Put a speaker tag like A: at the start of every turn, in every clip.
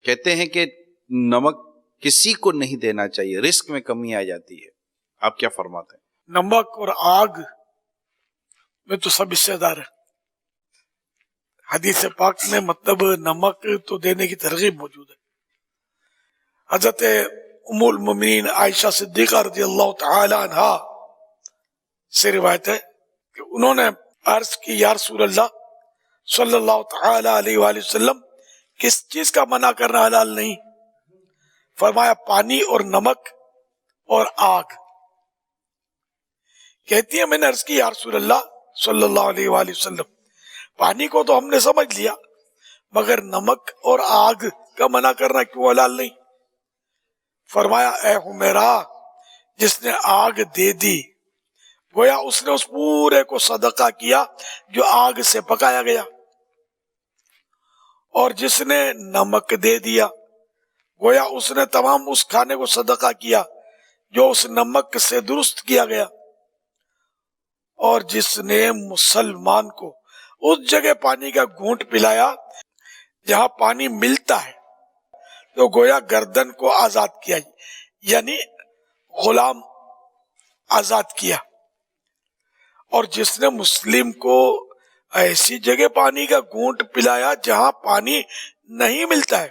A: کہتے ہیں کہ نمک کسی کو نہیں دینا چاہیے، رزق میں کمی آ جاتی ہے، آپ کیا فرماتے ہیں؟
B: نمک اور آگ میں تو سب حصے دار ہے۔ حدیث پاک میں مطلب نمک تو دینے کی ترغیب موجود ہے۔ حضرت ام المؤمنین عائشہ صدیقہ رضی اللہ تعالی عنہا سے روایت ہے کہ انہوں نے عرض کی یا رسول اللہ صلی اللہ تعالی علیہ وآلہ وسلم، کس چیز کا منع کرنا حلال نہیں؟ فرمایا پانی اور نمک اور آگ۔ کہتی ہے میں نے عرض کی یا رسول اللہ صلی اللہ علیہ وآلہ وسلم، پانی کو تو ہم نے سمجھ لیا، مگر نمک اور آگ کا منع کرنا کیوں حلال نہیں؟ فرمایا اے حمیرہ، جس نے آگ دے دی گویا اس نے اس پورے کو صدقہ کیا جو آگ سے پکایا گیا، اور جس نے نمک دے دیا گویا اس نے تمام اس کھانے کو صدقہ کیا جو اس نمک سے درست کیا گیا، اور جس نے مسلمان کو اس جگہ پانی کا گھونٹ پلایا جہاں پانی ملتا ہے تو گویا گردن کو آزاد کیا، یعنی غلام آزاد کیا، اور جس نے مسلم کو ایسی جگہ پانی کا گھونٹ پلایا جہاں پانی نہیں ملتا ہے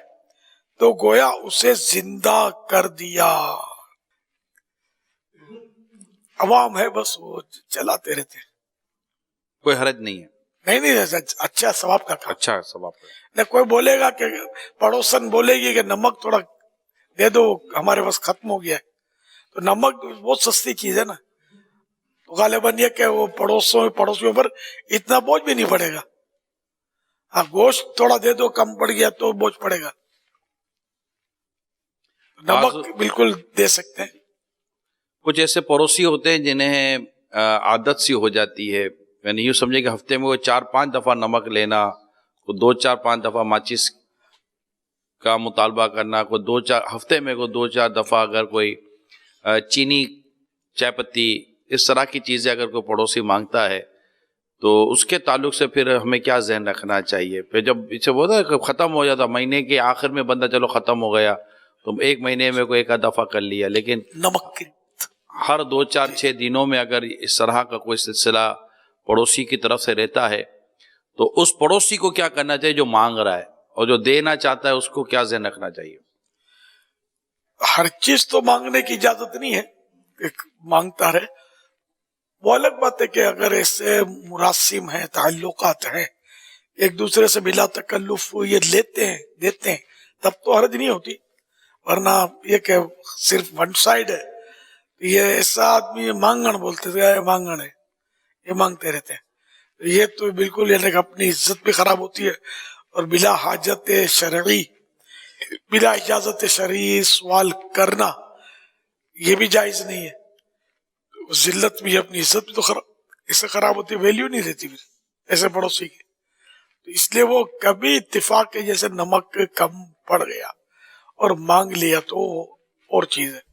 B: تو گویا اسے زندہ کر دیا۔ عوام ہے بس وہ چلاتے رہتے ہیں،
A: کوئی حرج نہیں ہے،
B: نہیں اچھا ثواب کا کام۔
A: اچھا ثواب ہے۔
B: نہ کوئی بولے گا کہ پڑوسن بولے گی کہ نمک تھوڑا دے دو ہمارے پاس ختم ہو گیا ہے، تو نمک بہت سستی چیز ہے نا، تو غالباً یہ کہ وہ پڑوسیوں پر اتنا بوجھ بھی نہیں پڑے گا۔ ہاں گوشت تھوڑا دے دو کم پڑ گیا تو بوجھ پڑے گا، نمک بالکل دے سکتے ہیں۔
A: کچھ ایسے پڑوسی ہوتے ہیں جنہیں عادت سی ہو جاتی ہے، یعنی یوں سمجھے کہ ہفتے میں وہ 4-5 دفعہ نمک لینا، کوئی 2-4-5 دفعہ ماچس کا مطالبہ کرنا، کوئی 2-4 ہفتے میں کوئی 2-4 دفعہ اگر کوئی چینی، چائے پتی، اس طرح کی چیزیں اگر کوئی پڑوسی مانگتا ہے تو اس کے تعلق سے پھر ہمیں کیا ذہن رکھنا چاہیے؟ پھر جب اسے ہوتا ہے کہ ختم ہو جاتا، مہینے کے آخر میں بندہ چلو ختم ہو گیا تو 1 مہینے میں کوئی 1 دفعہ کر لیا، لیکن
B: نمک
A: ہر 2-4-6 دنوں میں اگر اس طرح کا کوئی سلسلہ پڑوسی کی طرف سے رہتا ہے تو اس پڑوسی کو کیا کرنا چاہیے جو مانگ رہا ہے، اور جو دینا چاہتا ہے اس کو کیا ذہن رکھنا چاہیے؟
B: ہر چیز تو مانگنے کی اجازت نہیں ہے کہ مانگتا رہے، وہ الگ بات ہے کہ اگر ایسے مراسم ہیں، تعلقات ہیں، ایک دوسرے سے بلا تکلف یہ لیتے ہیں دیتے ہیں، تب تو حرج نہیں ہوتی، ورنہ یہ کہ صرف ون سائڈ ہے، یہ ایسا آدمی مانگن بولتے تھے، مانگن ہے، یہ مانگتے رہتے ہیں، یہ تو بالکل یعنی کہ اپنی عزت بھی خراب ہوتی ہے، اور بلا حاجت شرعی، بلا اجازت شرعی سوال کرنا یہ بھی جائز نہیں ہے، ذلت بھی، اپنی عزت بھی تو اس سے خراب ہوتی ہے، ویلیو نہیں رہتی پھر ایسے پڑوسی کی، تو اس لیے وہ کبھی اتفاق کے جیسے نمک کم پڑ گیا اور مانگ لیا تو اور چیز ہے۔